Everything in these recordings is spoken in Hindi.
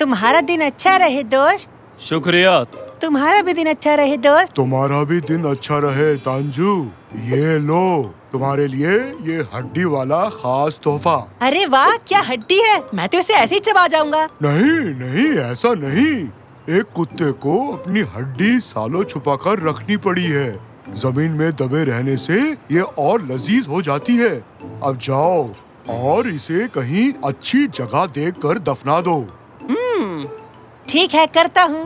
तुम्हारा दिन अच्छा रहे दोस्त। शुक्रिया। तुम्हारा भी दिन अच्छा रहे दोस्त। तुम्हारा भी दिन अच्छा रहे तांजू। ये लो तुम्हारे लिए ये हड्डी वाला खास तोहफा। अरे वाह, क्या हड्डी है, मैं तो इसे ऐसे ही चबा जाऊंगा। नहीं नहीं, ऐसा नहीं। एक कुत्ते को अपनी हड्डी सालों छुपाकर रखनी पड़ी है। जमीन में दबे रहने से ये और लजीज हो जाती है। अब जाओ और इसे कहीं अच्छी जगह देखकर दफना दो। ठीक है, करता हूँ।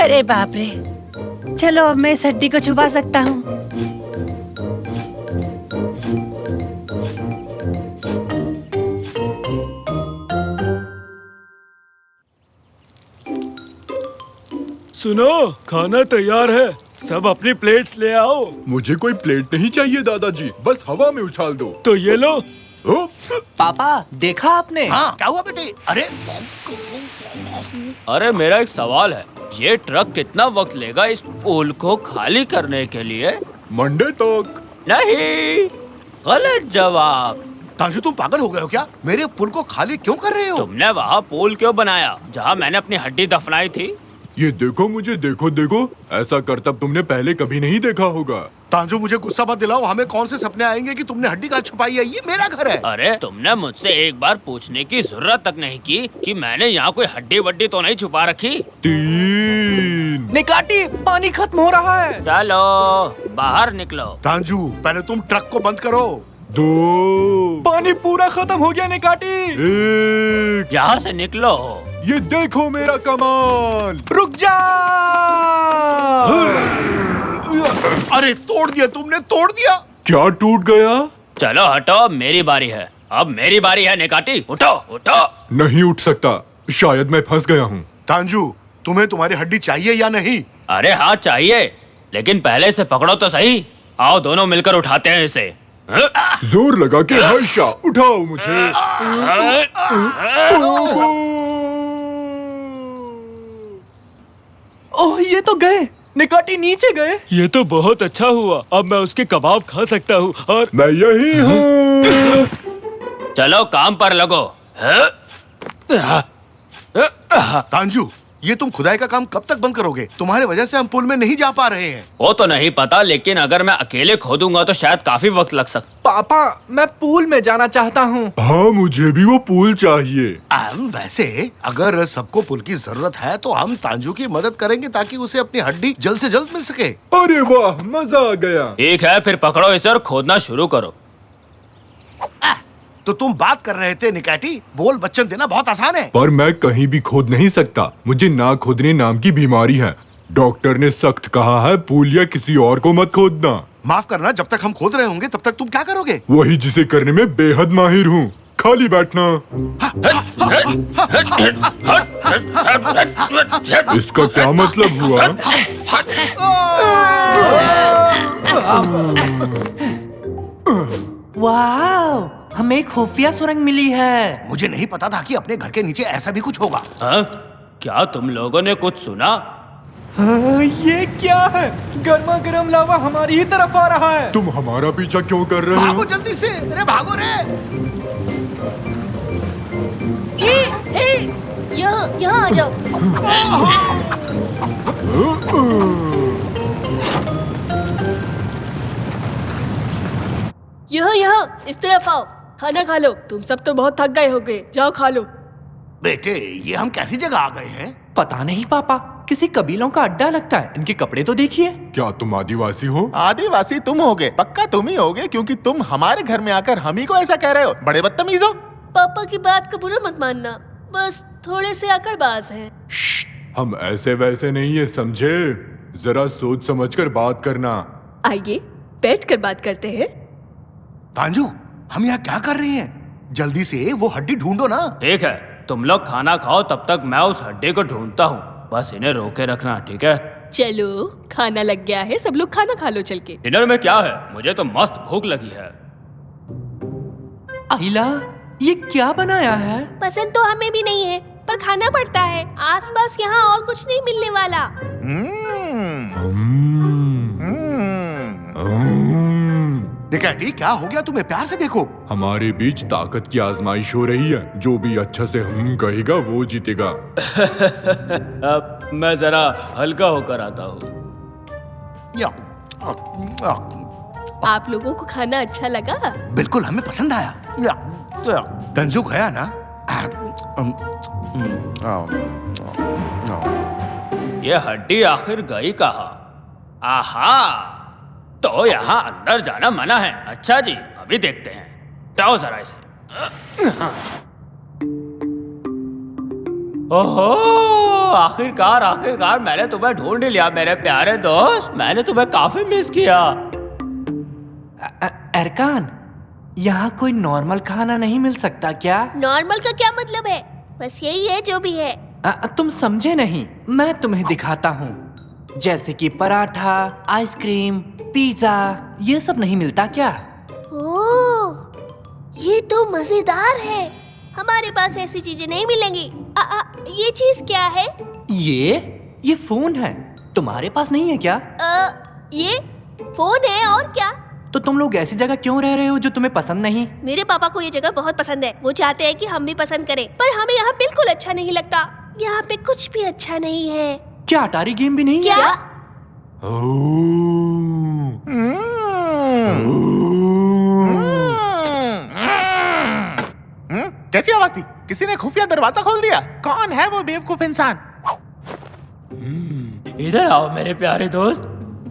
अरे बाप रे, चलो अब मैं इस हड्डी को छुपा सकता हूँ। सुनो, खाना तैयार है, सब अपनी प्लेट्स ले आओ। मुझे कोई प्लेट नहीं चाहिए दादाजी, बस हवा में उछाल दो। तो ये लो। पापा, देखा आपने? हाँ, क्या हुआ बेटे? अरे मेरा एक सवाल है, ये ट्रक कितना वक्त लेगा इस पुल को खाली करने के लिए? मंडे तक। नहीं, गलत जवाब। तांशु, तुम पागल हो गए हो क्या? मेरे पुल को खाली क्यों कर रहे हो? तुमने वहाँ पुल क्यों बनाया जहाँ मैंने अपनी हड्डी दफनाई थी? ये देखो मुझे, देखो देखो, ऐसा करतब तुमने पहले कभी नहीं देखा होगा। तांजू, मुझे गुस्सा मत दिलाओ। हमें कौन से सपने आएंगे कि तुमने हड्डी कहाँ छुपाई है? ये मेरा घर है। अरे तुमने मुझसे एक बार पूछने की जरूरत तक नहीं की कि मैंने यहाँ कोई हड्डी वड्डी तो नहीं छुपा रखी। 3 निकाटी, पानी खत्म हो रहा है। चलो बाहर निकलो। तांजू, पहले तुम ट्रक को बंद करो। 2 पानी पूरा खत्म हो गया निकाटी। 1 यहाँ से निकलो। ये देखो मेरा कमाल। रुक जा। अरे तोड़ दिया तुमने, तोड़ दिया। क्या टूट गया? चलो हटो, मेरी बारी है। अब मेरी बारी है निकाटी, उठो उठो। नहीं उठ सकता, शायद मैं फंस गया हूँ। तांजू, तुम्हें तुम्हारी हड्डी चाहिए या नहीं? अरे हाँ चाहिए, लेकिन पहले से पकड़ो तो सही। आओ दोनों मिलकर उठाते हैं इसे। जोर लगा के हर्षा, उठाओ मुझे। ओह, ये तो गए। निकाटी नीचे गए। ये तो बहुत अच्छा हुआ, अब मैं उसके कबाब खा सकता हूँ। और मैं यही हूँ। चलो काम पर लगो। तांजू, ये तुम खुदाई का काम कब तक बंद करोगे? तुम्हारे वजह से हम पुल में नहीं जा पा रहे हैं। वो तो नहीं पता, लेकिन अगर मैं अकेले खोदूंगा तो शायद काफी वक्त लग सकता। पापा, मैं पूल में जाना चाहता हूँ। हाँ, मुझे भी वो पूल चाहिए। वैसे अगर सबको पुल की जरूरत है तो हम तांजू की मदद करेंगे ताकि उसे अपनी हड्डी जल्द से जल्द मिल सके। अरे वाह, मजा आ गया। ठीक है, फिर पकड़ो इसे और खोदना शुरू करो। तो तुम बात कर रहे थे निकाटी, बोल बच्चन देना बहुत आसान है। पर मैं कहीं भी खोद नहीं सकता, मुझे ना खोदने नाम की बीमारी है। डॉक्टर ने सख्त कहा है, पुल या किसी और को मत खोदना। माफ करना, जब तक हम खोद रहे होंगे तब तक तुम क्या करोगे? वही जिसे करने में बेहद माहिर हूँ, खाली बैठना। इसका क्या मतलब हुआ? वाह, हमें खुफिया सुरंग मिली है। मुझे नहीं पता था कि अपने घर के नीचे ऐसा भी कुछ होगा। हाँ? क्या तुम लोगों ने कुछ सुना? ये क्या है? गर्मा गर्म लावा हमारी ही तरफ आ रहा है। तुम हमारा पीछा क्यों कर रहे भागो हो? जल्दी से, अरे भागो रे। यहाँ आ जाओ। यहाँ इस तरफ आओ, खाना खा लो। तुम सब तो बहुत थक गए होगे, जाओ खा लो। बेटे, ये हम कैसी जगह आ गए हैं? पता नहीं पापा, किसी कबीलों का अड्डा लगता है। इनके कपड़े तो देखिए। क्या तुम आदिवासी हो? आदिवासी तुम होगे, पक्का तुम ही होगे, क्योंकि तुम हमारे घर में आकर हम ही को ऐसा कह रहे हो। बड़े बदतमीज हो। पापा की बात का बुरा मत मानना, बस थोड़े से अकड़बाज हैं। हम ऐसे वैसे नहीं है, समझे? जरा सोच समझकर बात करना। आइए बैठ कर बात करते हैं। तांजू, हम यहाँ क्या कर रहे हैं? जल्दी से वो हड्डी ढूंढो ना। ठीक है, तुम लोग खाना खाओ, तब तक मैं उस हड्डी को ढूंढता हूँ। बस इन्हें रोके रखना, ठीक है? चलो, खाना लग गया है, सब लोग खाना खा लो चल के। डिनर में क्या है? मुझे तो मस्त भूख लगी है। आइला, ये क्या बनाया है? पसंद तो हमें भी नहीं है, पर खाना पड़ता है। आसपास यहाँ और कुछ नहीं मिलने वाला। निकैटी, क्या हो गया तुम्हें? प्यार से देखो। हमारे बीच ताकत की आजमाइश हो रही है। जो भी अच्छा से हम कहेगा वो जीतेगा। अब मैं जरा हल्का होकर आता हूँ। आप लोगों को खाना अच्छा लगा? बिल्कुल, हमें पसंद आया। तंजू गया ना? ये हड्डी आखिर गई कहाँ? आहा, तो यहाँ अंदर जाना मना है। अच्छा जी, अभी देखते हैं। जाओ जरा इसे। ओहो, आखिरकार मैंने तुम्हें ढूंढ लिया मेरे प्यारे दोस्त। मैंने तुम्हें काफी मिस किया। अरकान, यहाँ कोई नॉर्मल खाना नहीं मिल सकता क्या? नॉर्मल का क्या मतलब है? बस यही है जो भी है। तुम समझे नहीं, मैं तुम्हें दिखाता हूँ। जैसे कि पराठा, आइसक्रीम, पिज्जा, ये सब नहीं मिलता क्या? ओह, ये तो मजेदार है। हमारे पास ऐसी चीजें नहीं मिलेंगी। ये चीज क्या है? ये फोन है। तुम्हारे पास नहीं है क्या? ये फोन है और क्या? तो तुम लोग ऐसी जगह क्यों रह रहे हो जो तुम्हें पसंद नहीं? मेरे पापा को ये जगह बहुत पसंद है। वो चाहते हैं कि हम भी पसंद करें, पर हमें यहाँ बिल्कुल अच्छा नहीं लगता। यहाँ पे कुछ भी अच्छा नहीं है। क्या अटारी गेम भी नहीं क्या? है? कैसी आवाज थी? किसी ने खुफिया दरवाजा खोल दिया? कौन है वो बेवकूफ इंसान? इधर आओ मेरे प्यारे दोस्त,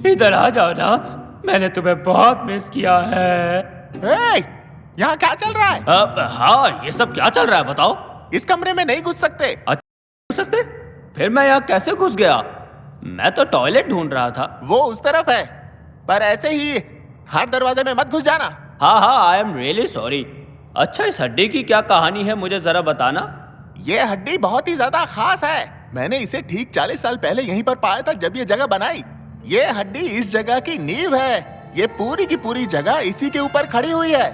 इधर आ जाओ ना। मैंने तुम्हें बहुत मिस किया है। यहाँ क्या चल रहा है? हाँ, ये सब क्या चल रहा है बताओ? इस कमरे में नहीं घुस सकते। घुस सकते? फिर मैं यहाँ कैसे घुस गया? मैं तो टॉयलेट ढूंढ रहा था। वो उस तरफ है, पर ऐसे ही हर दरवाजे में मत घुस जाना। हाँ, आई एम रियली सॉरी। अच्छा, इस हड्डी की क्या कहानी है, मुझे जरा बताना। ये हड्डी बहुत ही ज्यादा खास है। मैंने इसे ठीक 40 साल पहले यहीं पर पाया था जब ये जगह बनाई। ये हड्डी इस जगह की नींव है। ये पूरी की पूरी जगह इसी के ऊपर खड़ी हुई है।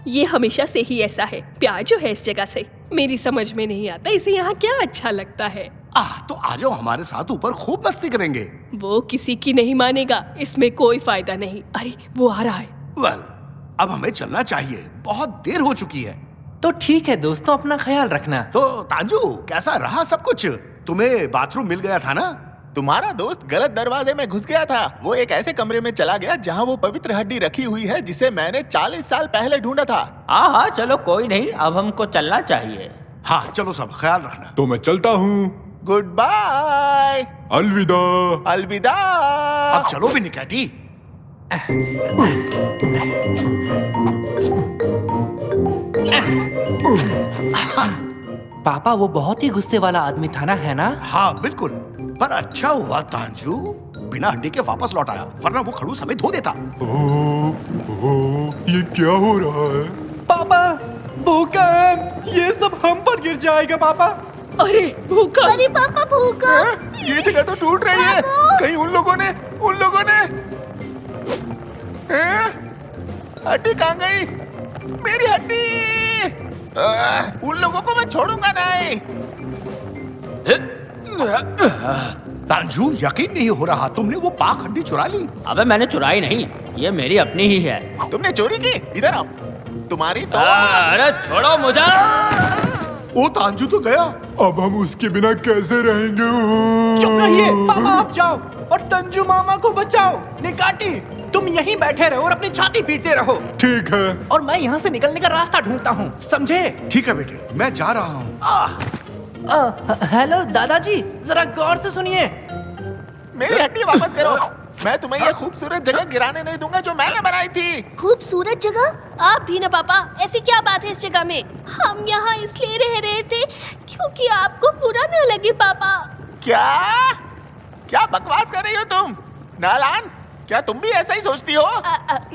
ये हमेशा से ही ऐसा है। प्यार जो है इस जगह से, मेरी समझ में नहीं आता इसे यहाँ क्या अच्छा लगता है। तो आ जाओ हमारे साथ ऊपर, खूब मस्ती करेंगे। वो किसी की नहीं मानेगा, इसमें कोई फायदा नहीं। अरे वो आ रहा है। वेल, अब हमें चलना चाहिए, बहुत देर हो चुकी है। तो ठीक है दोस्तों, अपना ख्याल रखना। तो तांजू, कैसा रहा सब कुछ? तुम्हें बाथरूम मिल गया था ना? तुम्हारा दोस्त गलत दरवाजे में घुस गया था। वो एक ऐसे कमरे में चला गया जहाँ वो पवित्र हड्डी रखी हुई है जिसे मैंने 40 साल पहले ढूंढा था। हाँ, चलो कोई नहीं, अब हमको चलना चाहिए। हाँ चलो, सब ख्याल रखना। तो मैं चलता हूँ। Goodbye. अलविदा। अलविदा। अब चलो भी निकैटी। पापा, वो बहुत ही गुस्से वाला आदमी था ना, है ना? हाँ बिल्कुल, पर अच्छा हुआ तांजू बिना हड्डी के वापस लौट आया, वरना वो खड़ूस हमें धो देता। ये क्या हो रहा है? पापा, भूकंप! ये सब हम पर गिर जाएगा पापा। अरे भूकंप! अरे पापा भूकंप! ये जगह तो टूट रही है। कहीं उन लोगों ने हड्डी कहाँ गई? मेरी हड्डी! उन लोगों को मैं छोड़ूंगा नहीं। तांजू, यकीन नहीं हो रहा, तुमने वो पाक हड्डी चुरा ली। अबे मैंने चुराई नहीं, ये मेरी अपनी ही है। तुमने चोरी की? इधर आओ। तुम्हारी तो अरे छोड़ो मुझे। वो तांजू तो गया। अब हम उसके बिना कैसे रहेंगे? चुप रहिए पापा, आप जाओ और तंजू मामा को बचाओ। निकाटी, तुम यहीं बैठे रहो और अपनी छाती पीटते रहो। ठीक है। और मैं यहाँ से निकलने का रास्ता ढूंढता हूँ, समझे? ठीक है बेटे, मैं जा रहा हूँ। हेलो दादाजी, जरा गौर से सुनिए। मेरी हड्डी वापस करो। मैं तुम्हें ये खूबसूरत जगह गिराने नहीं दूंगा जो मैंने बनाई थी। खूबसूरत जगह? आप भी ना पापा, ऐसी क्या बात है इस जगह में? हम यहाँ इसलिए रह रहे थे क्योंकि आपको बुरा न लगे पापा। क्या बकवास कर रही हो तुम? नालान, क्या तुम भी ऐसा ही सोचती हो?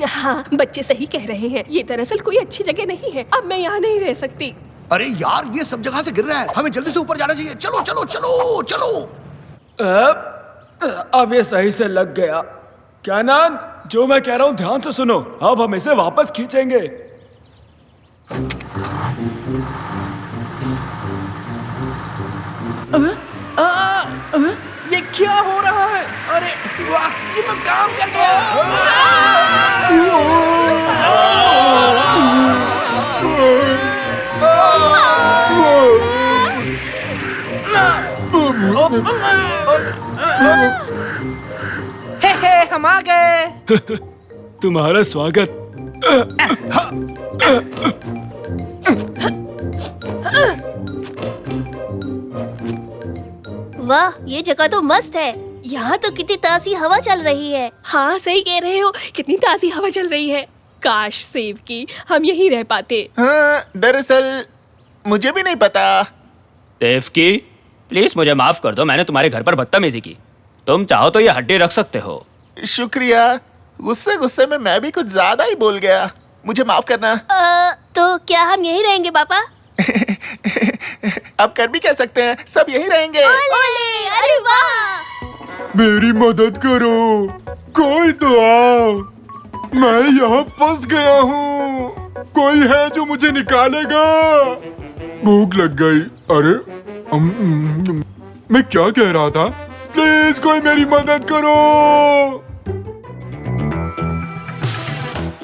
हाँ, बच्चे सही कह रहे हैं। ये दरअसल कोई अच्छी जगह नहीं है। अब मैं यहाँ नहीं रह सकती। अरे यार, ये सब जगह से गिर रहा है, हमें जल्दी से ऊपर जाना चाहिए। चलो चलो चलो चलो। अब ये सही से लग गया। क्या नाम? जो मैं कह रहा हूँ ध्यान से सुनो। अब हम इसे वापस खींचेंगे। वाह, ये तो काम कर गया। हे हम आ गए। तुम्हारा स्वागत। वाह, ये जगह तो मस्त है। यहाँ तो कितनी ताज़ी हवा चल रही है। हाँ सही कह रहे हो, कितनी ताज़ी हवा चल रही है। काश सेब की हम यहीं रह पाते। हाँ, दरअसल मुझे भी नहीं पता। देवकी, प्लीज मुझे माफ कर दो, मैंने तुम्हारे घर पर बदतमीजी की। तुम चाहो तो ये हड्डी रख सकते हो। शुक्रिया। गुस्से गुस्से में मैं भी कुछ ज्यादा ही बोल गया, मुझे माफ करना। तो क्या हम यहीं रहेंगे पापा? अब कर भी कह सकते हैं, सब यहीं रहेंगे। ओले, अरे वाह! मेरी मदद करो, कोई तो आओ, मैं यहाँ फंस गया हूँ। कोई है जो मुझे निकालेगा? भूख लग गई। अरे मैं क्या कह रहा था? प्लीज कोई मेरी मदद करो।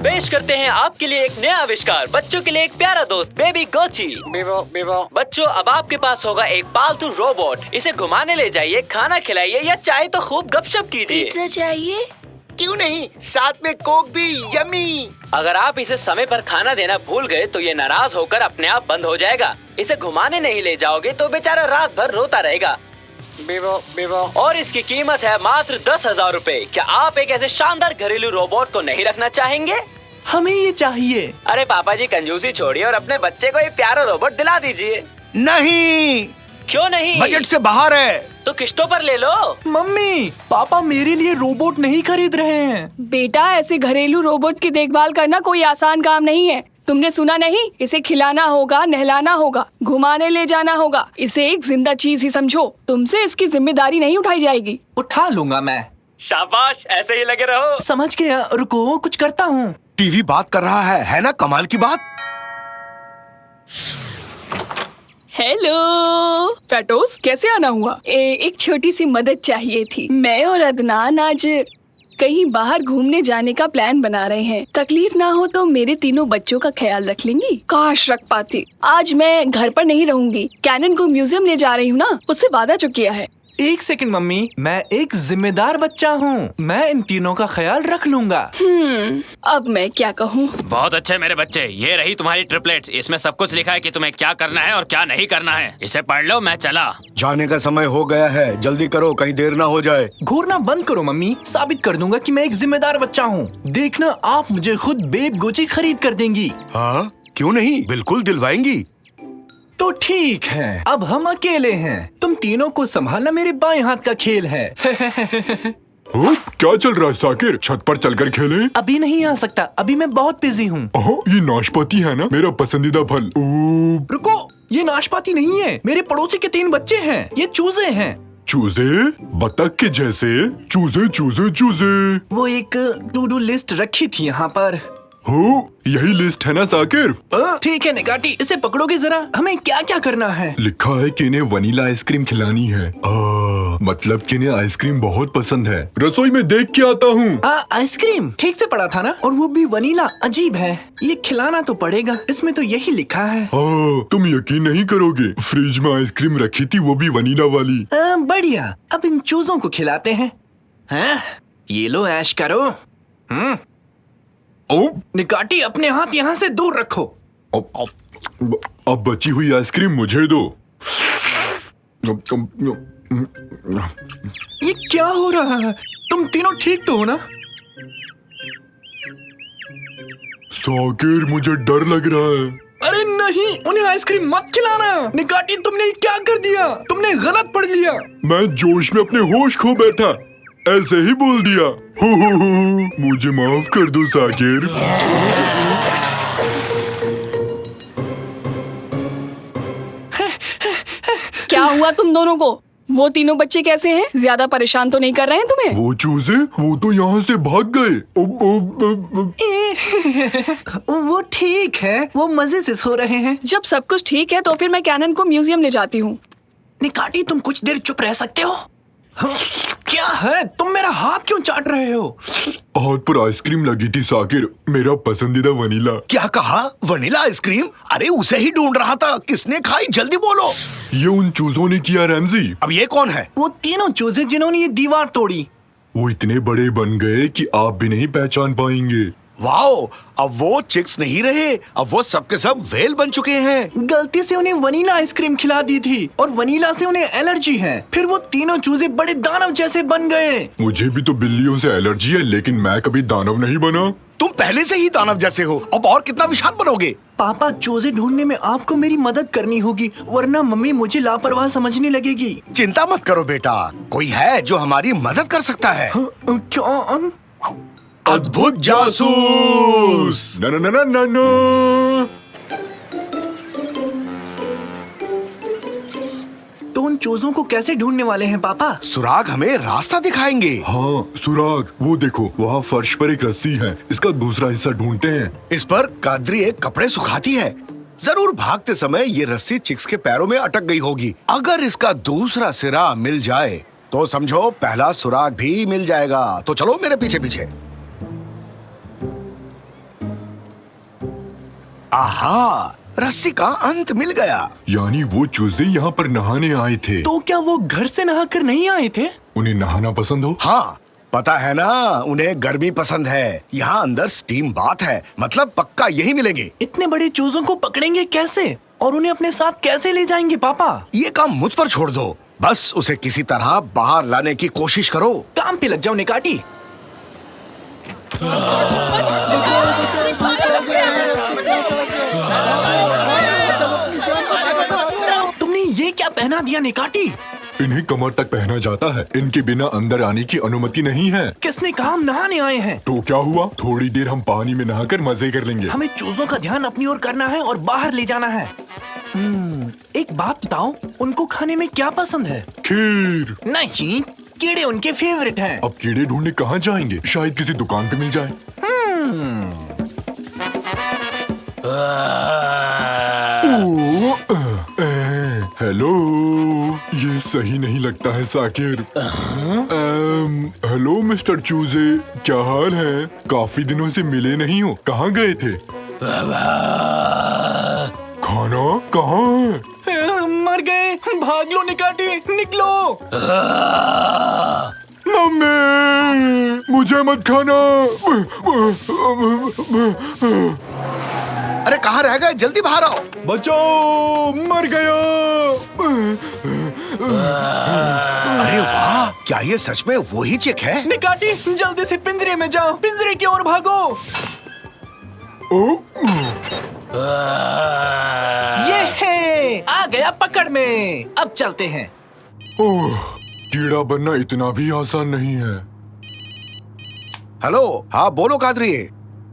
पेश करते हैं आपके लिए एक नया आविष्कार, बच्चों के लिए एक प्यारा दोस्त, बेबी गोची। बच्चों, अब आपके पास होगा एक पालतू रोबोट। इसे घुमाने ले जाइए, खाना खिलाइए या चाहे तो खूब गपशप कीजिए। पिज्जा चाहिए? क्यों नहीं, साथ में कोक भी। यम्मी। अगर आप इसे समय पर खाना देना भूल गए तो ये नाराज होकर अपने आप बंद हो जाएगा। इसे घुमाने नहीं ले जाओगे तो बेचारा रात भर रोता रहेगा। और इसकी कीमत है मात्र 10,000 रूपए। क्या आप एक ऐसे शानदार घरेलू रोबोट को नहीं रखना चाहेंगे? हमें ये चाहिए। अरे पापा जी, कंजूसी छोड़िए और अपने बच्चे को एक प्यारा रोबोट दिला दीजिए। नहीं, क्यों नहीं? बजट से बाहर है। तो किस्तों पर ले लो। मम्मी, पापा मेरे लिए रोबोट नहीं खरीद रहे हैं। बेटा, ऐसे घरेलू रोबोट की देखभाल करना कोई आसान काम नहीं है। तुमने सुना नहीं? इसे खिलाना होगा, नहलाना होगा, घुमाने ले जाना होगा। इसे एक जिंदा चीज ही समझो। तुमसे इसकी जिम्मेदारी नहीं उठाई जाएगी। उठा लूंगा मैं। शाबाश, ऐसे ही लगे रहो। समझ गया, रुको कुछ करता हूँ। टीवी बात कर रहा है ना? कमाल की बात। हेलो फैटोस, कैसे आना हुआ? एक छोटी सी मदद चाहिए थी। मैं और अदनान आज कहीं बाहर घूमने जाने का प्लान बना रहे हैं। तकलीफ ना हो तो मेरे तीनों बच्चों का ख्याल रख लेंगी? काश रख पाती। आज मैं घर पर नहीं रहूंगी, कैनन को म्यूजियम ले जा रही हूँ ना, उससे वादा जो किया है। एक सेकंड मम्मी, मैं एक जिम्मेदार बच्चा हूँ, मैं इन तीनों का ख्याल रख लूंगा। अब मैं क्या कहूँ? बहुत अच्छे मेरे बच्चे, ये रही तुम्हारी ट्रिपलेट्स। इसमें सब कुछ लिखा है कि तुम्हें क्या करना है और क्या नहीं करना है। इसे पढ़ लो, मैं चला। जाने का समय हो गया है, जल्दी करो, कहीं देर ना हो जाए। घूरना बंद करो मम्मी, साबित कर दूंगा कि मैं एक जिम्मेदार बच्चा हूँ। देखना, आप मुझे खुद बेब गोची खरीद कर देंगी। हाँ, क्यों नहीं, बिल्कुल दिलवाएंगी। तो ठीक है, अब हम अकेले हैं। तुम तीनों को संभालना मेरे बाएं हाथ का खेल है। क्या चल रहा है साकिर? छत पर चलकर खेलें? अभी नहीं आ सकता, अभी मैं बहुत बिजी हूँ। ये नाशपाती है ना, मेरा पसंदीदा फल। रुको, ये नाशपाती नहीं है, मेरे पड़ोसी के 3 बच्चे हैं। ये चूजे हैं। चूजे? बतख के जैसे? चूजे चूजे चूजे। वो एक टू डू लिस्ट रखी थी यहाँ पर। हो, यही लिस्ट है ना साकिर? ठीक है निकाटी, इसे पकड़ोगे जरा। हमें क्या क्या करना है? लिखा है कि इन्हें वनीला आइसक्रीम खिलानी है। मतलब कि इन्हें आइसक्रीम बहुत पसंद है। रसोई में देख के आता हूँ। आइसक्रीम ठीक से पढ़ा था ना, और वो भी वनीला। अजीब है, ये खिलाना तो पड़ेगा, इसमें तो यही लिखा है। तुम यकीन नहीं करोगे, फ्रिज में आइसक्रीम रखी थी, वो भी वनीला वाली। बढ़िया, अब इन चूजों को खिलाते हैं। ये लो, ऐश करो। निकाटी, अपने हाथ यहाँ से दूर रखो। अब बची हुई आइसक्रीम मुझे दो। ये क्या हो रहा है? तुम तीनों ठीक तो हो ना? साकिर, मुझे डर लग रहा है। अरे नहीं, उन्हें आइसक्रीम मत खिलाना। निकाटी, तुमने क्या कर दिया? तुमने गलत पढ़ लिया। मैं जोश में अपने होश खो बैठा, ऐसे ही बोल दिया। हो, मुझे माफ कर दो साकिर। क्या हुआ तुम दोनों को? वो तीनों बच्चे कैसे हैं? ज्यादा परेशान तो नहीं कर रहे हैं तुम्हें? वो चूजे, वो तो यहाँ से भाग गए। वो ठीक है, वो मजे से सो रहे हैं। जब सब कुछ ठीक है तो फिर मैं कैनन को म्यूजियम ले जाती हूँ। निकाटी, तुम कुछ देर चुप रह सकते हो? क्या है? तुम मेरा हाथ क्यों चाट रहे हो? हाथ पर आइसक्रीम लगी थी साकिर, मेरा पसंदीदा वनीला। क्या कहा? Vanilla ice cream? अरे उसे ही ढूंढ रहा था। किसने खाई? जल्दी बोलो। ये उन चूजों ने किया रैमजी। अब ये कौन है? वो तीनों चूजे जिन्होंने ये दीवार तोड़ी। वो इतने बड़े बन गए कि आप भी नहीं पहचान पाएंगे। वाओ, अब वो चिक्स नहीं रहे, अब वो सब के सब व्हेल बन चुके हैं। गलती से उन्हें वनीला आइसक्रीम खिला दी थी और वनीला से उन्हें एलर्जी है। फिर वो तीनों चूजे बड़े दानव जैसे बन गए। मुझे भी तो बिल्लियों से एलर्जी है, लेकिन मैं कभी दानव नहीं बना। तुम पहले से ही दानव जैसे हो, अब और कितना विशाल बनोगे? पापा, चूजे ढूंढने में आपको मेरी मदद करनी होगी, वरना मम्मी मुझे लापरवाह समझने लगेगी। चिंता मत करो बेटा, कोई है जो हमारी मदद कर सकता है। क्या? अद्भुत जासूस। ना ना ना ना ना ना। तो उन चूजों को कैसे ढूंढने वाले हैं पापा? सुराग हमें रास्ता दिखाएंगे। हाँ सुराग, वो देखो वहाँ फर्श पर एक रस्सी है, इसका दूसरा हिस्सा ढूंढते हैं। इस पर कादरी एक कपड़े सुखाती है। जरूर भागते समय ये रस्सी चिक्स के पैरों में अटक गई होगी। अगर इसका दूसरा सिरा मिल जाए तो समझो पहला सुराग भी मिल जाएगा। तो चलो मेरे पीछे पीछे। आहा, रस्सी का अंत मिल गया। यानी वो चूजे यहाँ पर नहाने आए थे। तो क्या वो घर से नहाकर नहीं आए थे? उन्हें नहाना पसंद हो? हाँ, पता है ना, उन्हें गर्मी पसंद है। यहाँ अंदर स्टीम बाथ है, मतलब पक्का यही मिलेंगे। इतने बड़े चूजों को पकड़ेंगे कैसे और उन्हें अपने साथ कैसे ले जाएंगे पापा? ये काम मुझ पर छोड़ दो, बस उसे किसी तरह बाहर लाने की कोशिश करो। काम पे लग जाओ निकाटी। तुमने ये क्या पहना दिया निकाटी? इन्हें कमर तक पहना जाता है, इनके बिना अंदर आने की अनुमति नहीं है। किसने कहा हम नहाने आए हैं? तो क्या हुआ, थोड़ी देर हम पानी में नहाकर मजे कर लेंगे। हमें चूजों का ध्यान अपनी ओर करना है और बाहर ले जाना है। एक बात बताओ, उनको खाने में क्या पसंद है? खीर। नहीं, कीड़े उनके फेवरेट हैं। अब कीड़े ढूंढने कहाँ जाएंगे? शायद किसी दुकान पे मिल जाए। हेलो, ये सही नहीं लगता है साकिर। हेलो मिस्टर चूजे, क्या हाल है? काफी दिनों से मिले नहीं हो, कहाँ गए थे? खाना कहाँ है? मर गए, भाग लो निकाटी, निकलो। मम्मी, मुझे मत खाना। अरे कहाँ रह गए? जल्दी बाहर आओ। बचाओ, मर गया। अरे वाह, क्या ये सच में वही चिक है? निकाटी, जल्दी से पिंजरे में जाओ, पिंजरे की ओर भागो। ये है, आ गया पकड़ में। अब चलते हैं। ओह, कीड़ा बनना इतना भी आसान नहीं है। हेलो, हाँ बोलो कादरी।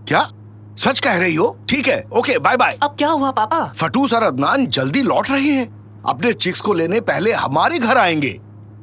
क्या सच कह रही हो? ठीक है, ओके, बाय बाय। अब क्या हुआ पापा? फटूस और अदनान जल्दी लौट रहे हैं। अपने चिक्स को लेने पहले हमारे घर आएंगे।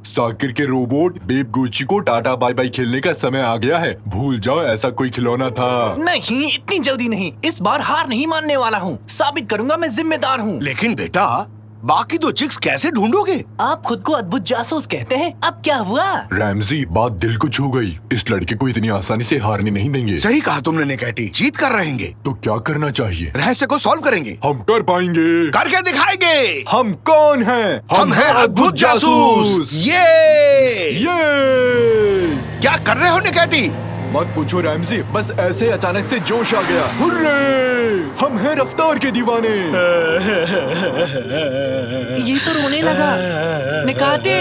साकिर के रोबोट बेब गुची को टाटा बाय बाय खेलने का समय आ गया है। भूल जाओ ऐसा कोई खिलौना था। नहीं, इतनी जल्दी नहीं। इस बार हार नहीं मानने वाला हूँ। साबित करूंगा मैं जिम्मेदार हूँ। लेकिन बेटा, बाकी दो चिक्स कैसे ढूंढोगे? आप खुद को अद्भुत जासूस कहते हैं, अब क्या हुआ? रैमजी, बात दिल को छू गई। इस लड़के को इतनी आसानी से हारने नहीं देंगे। सही कहा तुमने निकैटी, जीत कर रहेंगे। तो क्या करना चाहिए? रहस्य को सॉल्व करेंगे। हम कर पाएंगे। करके दिखाएंगे। हम कौन हैं? हम हैं अद्भुत जासूस। ये क्या कर रहे हो निकैटी? मत पूछो रैमजी, बस ऐसे अचानक से जोश आ गया। हुर्रे! हम हैं रफ्तार के दीवाने। ये तो रोने लगा। निकाटी,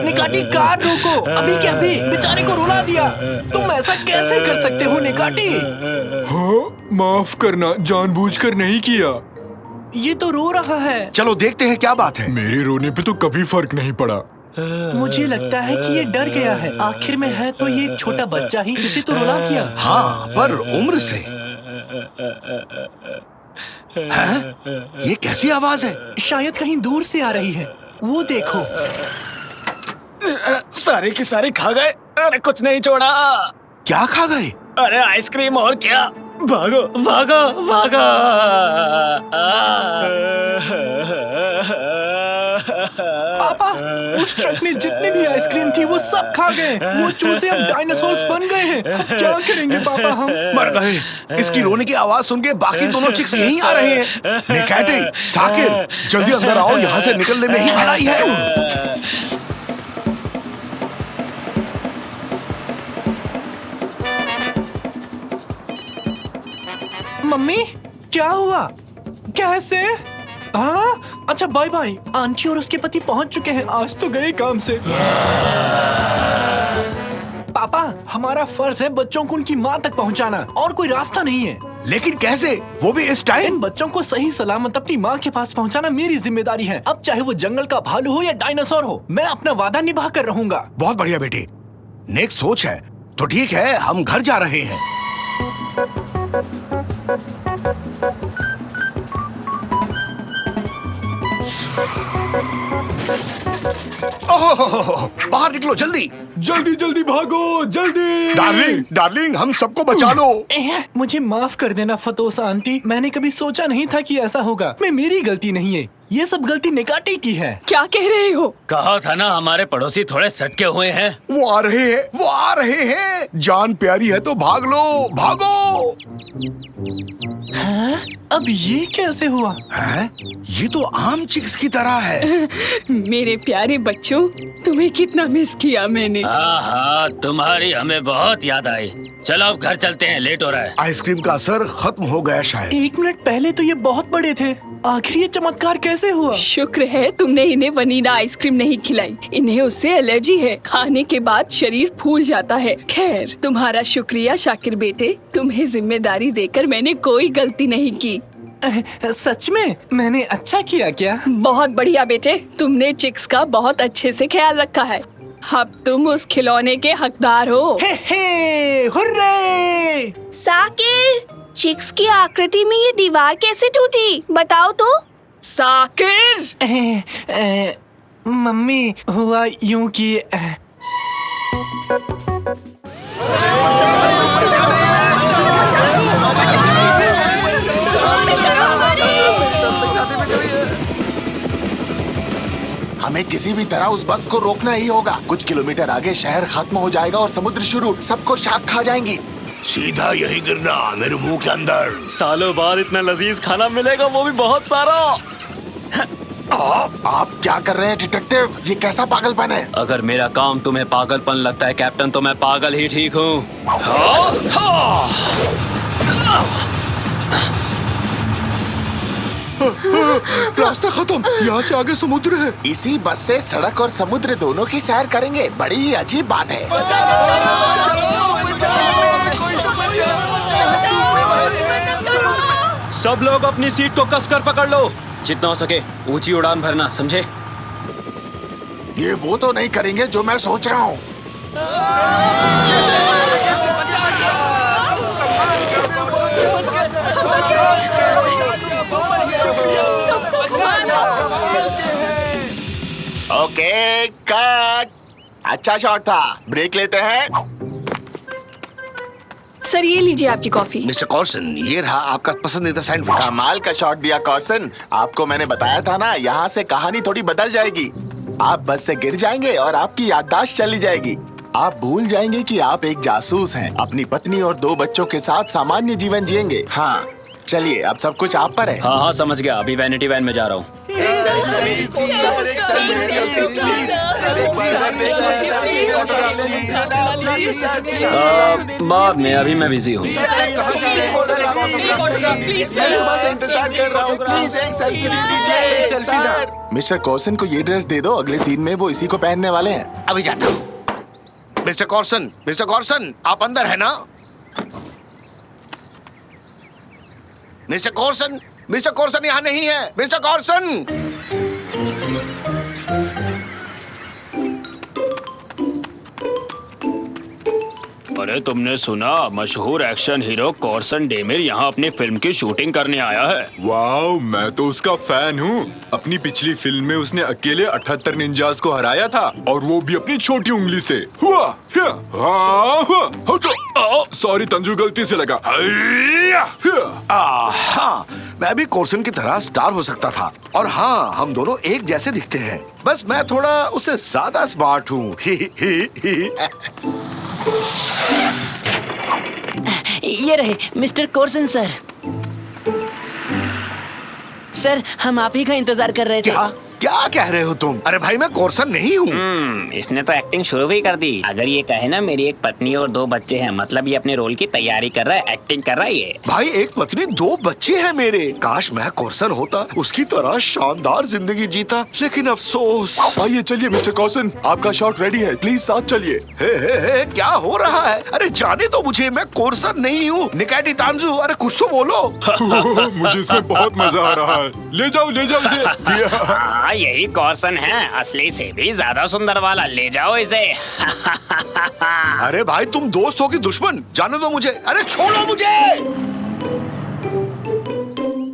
निकाटी, कार रोको, अभी के अभी बेचारे को रुला दिया। तुम ऐसा कैसे कर सकते हो निकाटी? हाँ, माफ करना, जानबूझकर नहीं किया। ये तो रो रहा है। चलो देखते हैं क्या बात है। मेरे रोने पे तो कभी फर्क नहीं पड़ा। मुझे लगता है कि ये डर गया है। आखिर में है तो ये एक छोटा बच्चा ही, इसे तो रुला दिया। हाँ, पर उम्र से। हैं? ये कैसी आवाज है? शायद कहीं दूर से आ रही है। वो देखो। सारे की सारे खा गए। अरे कुछ नहीं छोड़ा। क्या खा गए? अरे आइसक्रीम और क्या। भागो भागो भागो। पापा, उस ट्रक में जितनी भी आइसक्रीम थी वो सब खा गए। वो चूजे अब डायनासोर्स बन गए हैं। अब क्या करेंगे पापा हम? मर गए। इसकी रोने की आवाज सुन के बाकी दोनों चिक्स यहीं आ रहे हैं। निकैटी, साकिर, जल्दी अंदर आओ, यहाँ से निकलने में ही भलाई है। मम्मी, क्या हुआ? कैसे? हाँ, अच्छा बाय बाय। आंटी और उसके पति पहुंच चुके हैं। आज तो गए काम से। पापा, हमारा फर्ज है बच्चों को उनकी माँ तक पहुंचाना, और कोई रास्ता नहीं है। लेकिन कैसे, वो भी इस टाइम? इन बच्चों को सही सलामत अपनी माँ के पास पहुंचाना मेरी जिम्मेदारी है। अब चाहे वो जंगल का भालू हो या डायनासोर हो, मैं अपना वादा निभा कर रहूंगा। बहुत बढ़िया बेटी, नेक सोच है। तो ठीक है, हम घर जा रहे हैं। ओह, बाहर निकलो जल्दी। जल्दी जल्दी भागो, जल्दी। डार्लिंग, डार्लिंग, हम सबको बचा लो। मुझे माफ कर देना फतोसा आंटी, मैंने कभी सोचा नहीं था कि ऐसा होगा। मैं मेरी गलती नहीं है, ये सब गलती निकाटी की है। क्या कह रहे हो? कहा था ना हमारे पड़ोसी थोड़े सटके हुए हैं। वो आ रहे हैं, वो आ रहे हैं। जान प्यारी है तो भाग लो, भागो। हाँ? अब ये कैसे हुआ? हैं? ये तो आम चिक्स की तरह है। मेरे प्यारे बच्चों, तुम्हें कितना मिस किया मैंने। हाँ, तुम्हारी हमें बहुत याद आई। चलो अब घर चलते हैं, लेट हो रहा है। आइसक्रीम का असर खत्म हो गया शायद। 1 मिनट पहले तो ये बहुत बड़े थे, आखिर ये चमत्कार कैसे हुआ? शुक्र है तुमने इन्हें वनीला आइसक्रीम नहीं खिलाई। इन्हें उससे एलर्जी है, खाने के बाद शरीर फूल जाता है। खैर, तुम्हारा शुक्रिया शाकिर बेटे, तुम्हें जिम्मेदारी देकर मैंने कोई गलती नहीं की। सच में? मैंने अच्छा किया क्या? बहुत बढ़िया बेटे, तुमने चिक्स का बहुत अच्छे से ख्याल रखा है। अब तुम उस खिलौने के हकदार हो। हे, हुर्रे! साकिर, चिक्स की आकृति में ये दीवार कैसे टूटी? बताओ तो। साकिर! मम्मी, हुआ यूं कि हमें किसी भी तरह उस बस को रोकना ही होगा। कुछ किलोमीटर आगे शहर खत्म हो जाएगा और समुद्र शुरू। सबको शाख खा जाएंगी। सीधा यही गिरना मेरे मुंह के अंदर। सालों बाद इतना लजीज खाना मिलेगा, वो भी बहुत सारा। आप क्या कर रहे हैं डिटेक्टिव? ये कैसा पागलपन है? अगर मेरा काम तुम्हें पागलपन लगता है कैप्टन, तो मैं पागल ही ठीक हूँ। रास्ता खत्म, यहाँ से आगे समुद्र है। इसी बस से सड़क और समुद्र दोनों की सैर करेंगे। बड़ी ही अजीब बात है। सब लोग अपनी सीट को कसकर पकड़ लो, जितना हो सके ऊंची उड़ान भरना, समझे? ये वो तो नहीं करेंगे जो मैं सोच रहा हूँ। Okay, cut. अच्छा शॉट था, ब्रेक लेते हैं। सर, ये लीजिए आपकी कॉफी। मिस्टर कॉर्सन, ये रहा आपका पसंदीदा सैंडविच। कमाल का शॉट दिया कॉर्सन। आपको मैंने बताया था ना, यहाँ से कहानी थोड़ी बदल जाएगी। आप बस से गिर जाएंगे और आपकी याददाश्त चली जाएगी। आप भूल जाएंगे कि आप एक जासूस हैं। अपनी पत्नी और 2 बच्चों के साथ सामान्य जीवन जिएंगे। हाँ, चलिए, अब सब कुछ आप पर है। हाँ हाँ, समझ गया। अभी वैनिटी वैन में जा रहा हूँ। बाद में, अभी मैं बिजी हूँ। मिस्टर कॉर्सन को ये ड्रेस दे दो, अगले सीन में वो इसी को पहनने वाले हैं। अभी जाता हूँ। मिस्टर कॉर्सन, आप अंदर है ना? मिस्टर कॉर्सन यहाँ नहीं है। मिस्टर कॉर्सन! अरे तुमने सुना, मशहूर एक्शन हीरो कॉर्सन डेमिर यहाँ अपनी फिल्म की शूटिंग करने आया है। वाओ, मैं तो उसका फैन हूँ। अपनी पिछली फिल्म में उसने अकेले 78 निंजास को हराया था, और वो भी अपनी छोटी उंगली से। हुआ सॉरी तंजू, गलती से लगा। हाँ, मैं भी कोर्सन की तरह स्टार हो सकता था। और हाँ, हम दोनों एक जैसे दिखते हैं, बस मैं थोड़ा उससे ज्यादा स्मार्ट हूँ। ये रहे मिस्टर कोर्सन सर। सर, हम आप ही का इंतजार कर रहे थे। क्या कह रहे हो तुम? अरे भाई, मैं कोर्सन नहीं हूँ। इसने तो एक्टिंग शुरू भी कर दी। अगर ये कहे ना मेरी एक पत्नी और 2 बच्चे हैं, मतलब ये अपने रोल की तैयारी कर रहा है, एक्टिंग कर रहा है ये। भाई, एक पत्नी 2 बच्चे हैं मेरे। काश मैं कोर्सन होता, उसकी तरह शानदार जिंदगी जीता, लेकिन अफसोस। आइए चलिए मिस्टर कॉसन, आपका शॉट रेडी है, प्लीज साथ चलिए। हे, क्या हो रहा है? अरे जाने तो मुझे, मैं कोर्सन नहीं हूँ। निकाटी तांजू, अरे कुछ तो बोलो। मुझे इसमें बहुत मजा आ रहा है। ले जाओ इसे। यही कॉर्सन है, असली से भी ज्यादा सुंदर वाला। ले जाओ इसे। अरे भाई, तुम दोस्त हो कि दुश्मन? जाने दो मुझे। अरे छोड़ो मुझे।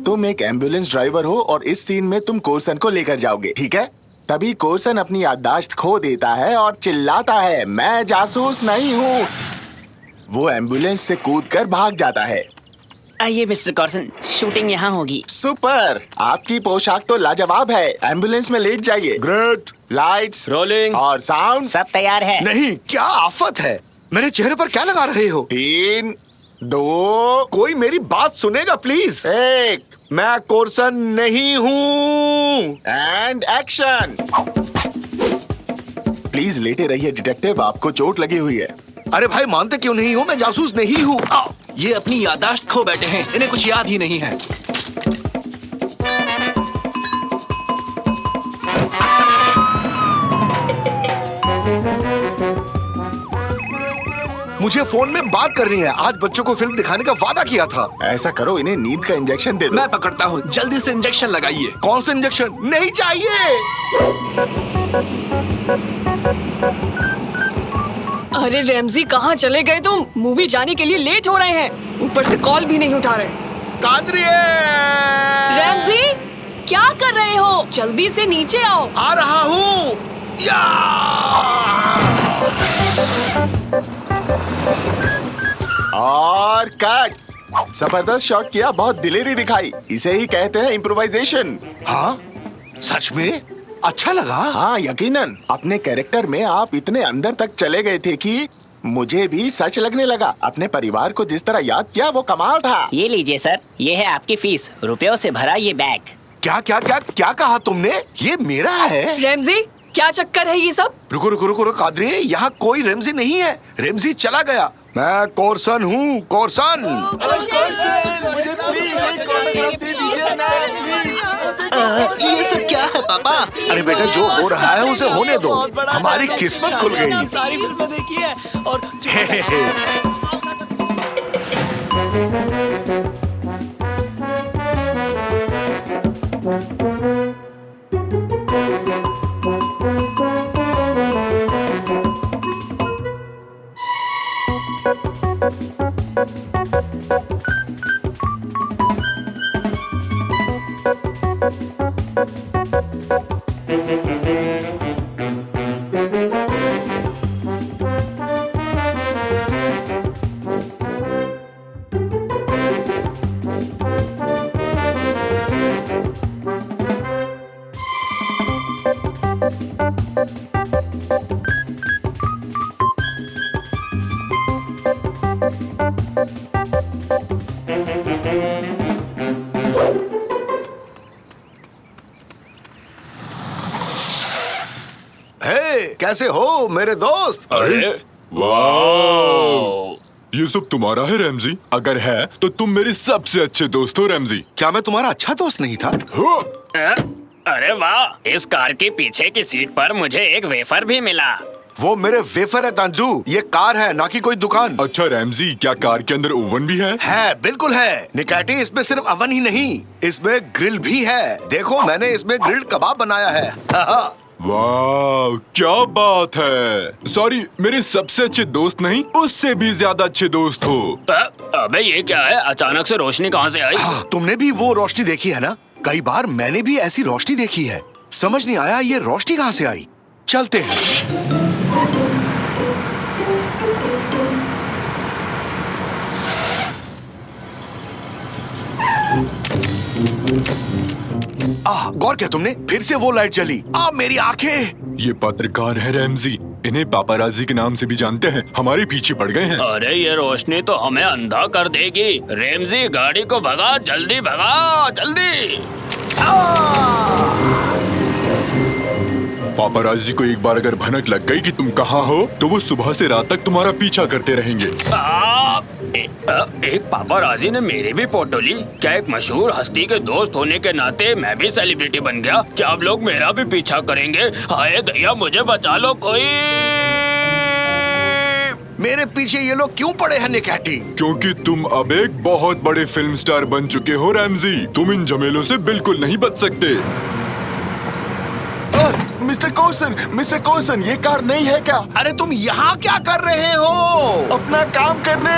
तुम एक एम्बुलेंस ड्राइवर हो और इस सीन में तुम कोर्सन को लेकर जाओगे, ठीक है? तभी कोर्सन अपनी याददाश्त खो देता है और चिल्लाता है, मैं जासूस नहीं हूँ। वो एम्बुलेंस से कूदकर भाग जाता है। आइए मिस्टर कॉर्सन, शूटिंग यहाँ होगी। सुपर, आपकी पोशाक तो लाजवाब है। एम्बुलेंस में लेट जाइए। ग्रेट। लाइट्स, रोलिंग और साउंड सब तैयार है। नहीं, क्या आफत है? मेरे चेहरे पर क्या लगा रहे हो? 3, 2, कोई मेरी बात सुनेगा प्लीज? 1 मैं कोर्सन नहीं हूँ। And action. प्लीज लेटे रहिए डिटेक्टिव, आपको चोट लगी हुई है। अरे भाई, मानते क्यों नहीं हो? मैं जासूस नहीं हूँ। ये अपनी याददाश्त खो बैठे हैं, इन्हें कुछ याद ही नहीं है। मुझे फोन में बात करनी है। आज बच्चों को फिल्म दिखाने का वादा किया था। ऐसा करो, इन्हें नींद का इंजेक्शन दे दो। मैं पकड़ता हूँ, जल्दी से इंजेक्शन लगाइए। कौन सा इंजेक्शन? नहीं चाहिए। अरे रैमजी, कहाँ चले गए तुम? मूवी जाने के लिए लेट हो रहे हैं, ऊपर से कॉल भी नहीं उठा रहे। कादरिए! रैमजी, क्या कर रहे हो? जल्दी से नीचे आओ। आ रहा हूँ। और कट। जबरदस्त शॉट किया, बहुत दिलेरी दिखाई। इसे ही कहते हैं इम्प्रोवाइजेशन। हाँ, सच में अच्छा लगा। हाँ, यकीनन। अपने कैरेक्टर में आप इतने अंदर तक चले गए थे कि मुझे भी सच लगने लगा। अपने परिवार को जिस तरह याद किया, वो कमाल था। ये लीजिए सर, ये है आपकी फीस। रुपयों से भरा ये बैग। क्या क्या क्या क्या कहा तुमने? ये मेरा है? रैमजी, क्या चक्कर है ये सब? रुको रुको रुको रुको कादरिए, यहाँ कोई रेमजी नहीं है। रेमजी चला गया। मैं कोर्सन हूँ, कोर्सन। मुझे प्लीज एक ऑटोग्राफ दे दीजिए ना, प्लीज। ये सब क्या है पापा? अरे बेटा, जो हो रहा है उसे होने दो। हमारी किस्मत खुल गई। सारी फिल्में देखी है और कैसे हो मेरे दोस्त? अरे वाह, ये सब तुम्हारा है रैमजी? अगर है तो तुम मेरे सबसे अच्छे दोस्त हो रैमजी। क्या मैं तुम्हारा अच्छा दोस्त नहीं था? अरे वाह, इस कार के पीछे की सीट पर मुझे एक वेफर भी मिला। वो मेरे वेफर है तांजू, ये कार है ना कि कोई दुकान। अच्छा रैमजी, क्या कार के अंदर ओवन भी है? है, बिल्कुल है। निकाटी, इसमें सिर्फ ओवन ही नहीं, इसमें ग्रिल भी है। देखो, मैंने इसमें ग्रिल्ड कबाब बनाया है। वाह, क्या बात है। सॉरी, मेरे सबसे अच्छे दोस्त नहीं, उससे भी ज्यादा अच्छे दोस्त हो। अबे ये क्या है? अचानक से रोशनी कहाँ से आई? हाँ, तुमने भी वो रोशनी देखी है ना? कई बार मैंने भी ऐसी रोशनी देखी है। समझ नहीं आया ये रोशनी कहाँ से आई। चलते हैं। गौर किया तुमने? फिर से वो लाइट जली। मेरी आंखें। ये पत्रकार है रैमजी, इन्हें पापाराजी के नाम से भी जानते हैं। हमारे पीछे पड़ गए हैं। अरे ये रोशनी तो हमें अंधा कर देगी। रेमजी गाड़ी को भगा, जल्दी भगा, जल्दी। पापाराजी को एक बार अगर भनक लग गई कि तुम कहाँ हो, तो वो सुबह से रात तक तुम्हारा पीछा करते रहेंगे। एक पापाराजी ने मेरी भी फोटो ली। क्या एक मशहूर हस्ती के दोस्त होने के नाते मैं भी सेलिब्रिटी बन गया? क्या आप लोग मेरा भी पीछा करेंगे? हाय दया, मुझे बचा लो कोई। मेरे पीछे ये लोग क्यों पड़े हैं निकैटी? क्योंकि तुम अब एक बहुत बड़े फिल्म स्टार बन चुके हो रैमजी। तुम इन झमेलों से बिल्कुल नहीं बच सकते। मिस्टर कोसन, ये कार नहीं है क्या? अरे तुम यहाँ क्या कर रहे हो? अपना काम करने।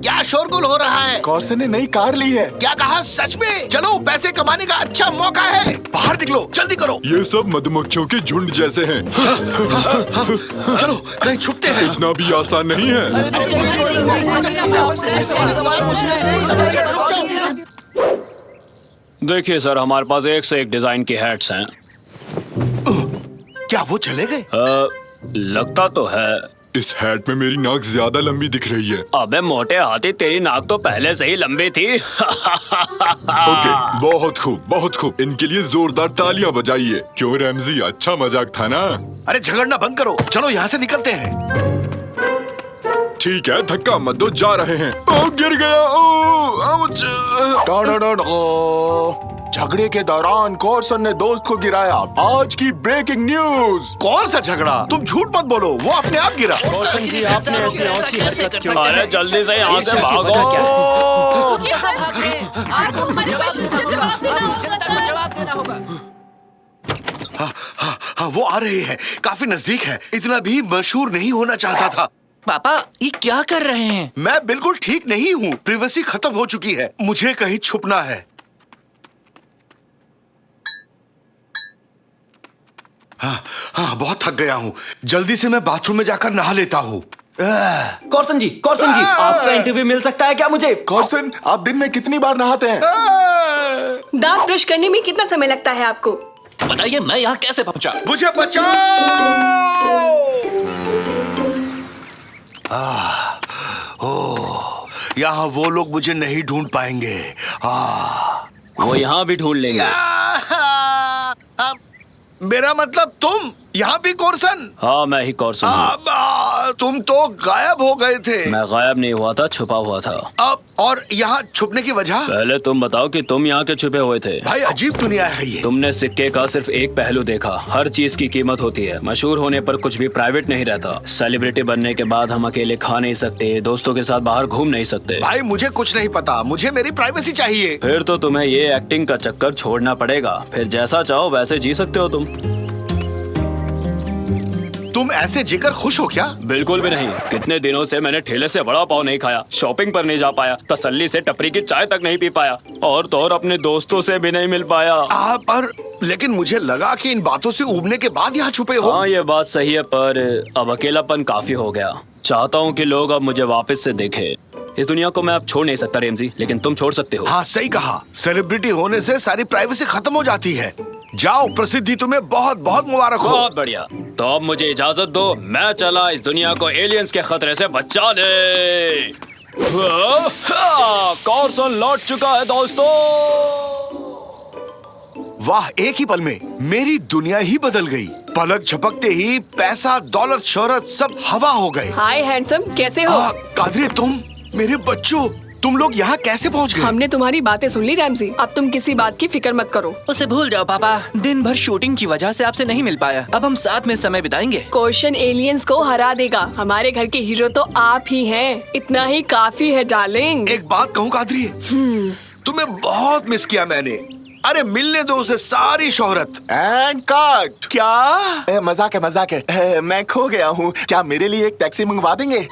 क्या शोरगुल हो रहा है? कॉर्सन ने नई कार ली है। क्या कहा? सच में? चलो, पैसे कमाने का अच्छा मौका है। बाहर निकलो, जल्दी करो। ये सब मधुमक्खियों के झुंड जैसे हैं। चलो कहीं छुपते हैं। इतना भी आसान नहीं है। देखिए सर, हमारे पास एक से एक डिजाइन की हैट्स हैं। क्या वो चले गए? लगता तो है। इस हैट में मेरी नाक ज्यादा लंबी दिख रही है। अबे मोटे हाथी, तेरी नाक तो पहले से ही लंबी थी। ओके, बहुत खूब, बहुत खूब। इनके लिए जोरदार तालियां बजाइए। क्यों रैमजी, अच्छा मजाक था ना? अरे झगड़ना बंद करो, चलो यहाँ से निकलते हैं। ठीक है, धक्का मत दो, जा रहे हैं। ओ, गिर गया। झगड़े के दौरान कॉर्सन ने दोस्त को गिराया। आज की ब्रेकिंग न्यूज। कौन सा झगड़ा? तुम झूठ मत बोलो, वो अपने आप गिरा। कॉर्सन जी, आपने ऐसी औंधी हरकत क्यों? अरे जल्दी से यहाँ से भागो। हाँ, वो आ रहे हैं। काफी नजदीक है। इतना भी मशहूर नहीं होना चाहता था। पापा, ये क्या कर रहे हैं? मैं बिल्कुल ठीक नहीं हूँ। प्रिवेसी खत्म हो चुकी है। मुझे कहीं छुपना है। हाँ, बहुत थक गया हूँ। जल्दी से मैं बाथरूम में जाकर नहा लेता हूँ। कॉर्सन जी, आपका इंटरव्यू मिल सकता है क्या मुझे? कॉर्सन, आप दिन में कितनी बार नहाते हैं? दांत ब्रश करने में कितना समय लगता है आपको? बताइए, मैं यहाँ कैसे पहुँचा? मुझे बचाओ। यहाँ वो लोग मुझे नहीं ढूंढ पाएंगे। वो यहाँ भी ढूंढ लेंगे। मेरा मतलब तुम यहाँ भी कॉर्सन? हाँ, मैं ही कॉर्सन हूँ। तुम तो गायब हो गए थे। मैं गायब नहीं हुआ था, छुपा हुआ था। अब और यहाँ छुपने की वजह? पहले तुम बताओ कि तुम यहाँ के छुपे हुए थे। भाई, अजीब दुनिया है ये। तुमने सिक्के का सिर्फ एक पहलू देखा। हर चीज की कीमत होती है। मशहूर होने पर कुछ भी प्राइवेट नहीं रहता। सेलिब्रिटी बनने के बाद हम अकेले खा नहीं सकते, दोस्तों के साथ बाहर घूम नहीं सकते। भाई, मुझे कुछ नहीं पता। मुझे मेरी प्राइवेसी चाहिए। फिर तो तुम्हें ये एक्टिंग का चक्कर छोड़ना पड़ेगा। फिर जैसा चाहो वैसे जी सकते हो तुम ऐसे जीकर खुश हो क्या? बिल्कुल भी नहीं। कितने दिनों से मैंने ठेले से वड़ा पाव नहीं खाया, शॉपिंग पर नहीं जा पाया, तसल्ली से टपरी की चाय तक नहीं पी पाया, और तो और अपने दोस्तों से भी नहीं मिल पाया। पर लेकिन मुझे लगा कि इन बातों से उबने के बाद यहाँ छुपे हो। हाँ, ये बात सही है, पर अब अकेलापन काफी हो गया। चाहता हूँ कि लोग अब मुझे वापस से देखें। इस दुनिया को मैं अब छोड़ नहीं सकता रेमजी, लेकिन तुम छोड़ सकते हो। हाँ, सही कहा। सेलिब्रिटी होने से सारी प्राइवेसी खत्म हो जाती है। जाओ, प्रसिद्धि तुम्हें बहुत बहुत मुबारक हो। बहुत बढ़िया। तो अब मुझे इजाजत दो, मैं चला इस दुनिया को एलियंस के खतरे से बचाने। कॉर्सन लौट चुका है दोस्तों। वाह, एक ही पल में मेरी दुनिया ही बदल गई। पलक झपकते ही पैसा, दौलत, शोहरत सब हवा हो गए। हाय हैंडसम, कैसे हो? कादरी, तुम, मेरे बच्चों, तुम लोग यहाँ कैसे पहुँच गए? हमने तुम्हारी बातें सुन ली रैमजी। अब तुम किसी बात की फिक्र मत करो। उसे भूल जाओ पापा। दिन भर शूटिंग की वजह से आपसे नहीं मिल पाया। अब हम साथ में समय बिताएंगे। क्वेश्चन एलियंस को हरा देगा। हमारे घर के हीरो तो आप ही हैं। इतना ही काफी है डार्लिंग। एक बात कहूँ कादरी, तुम्हें बहुत मिस किया मैंने। अरे मिलने दो उसे सारी शोहरत। And cut. क्या? मजाक है, मजाक है। मैं खो गया हूँ। क्या मेरे लिए एक टैक्सी मंगवा देंगे?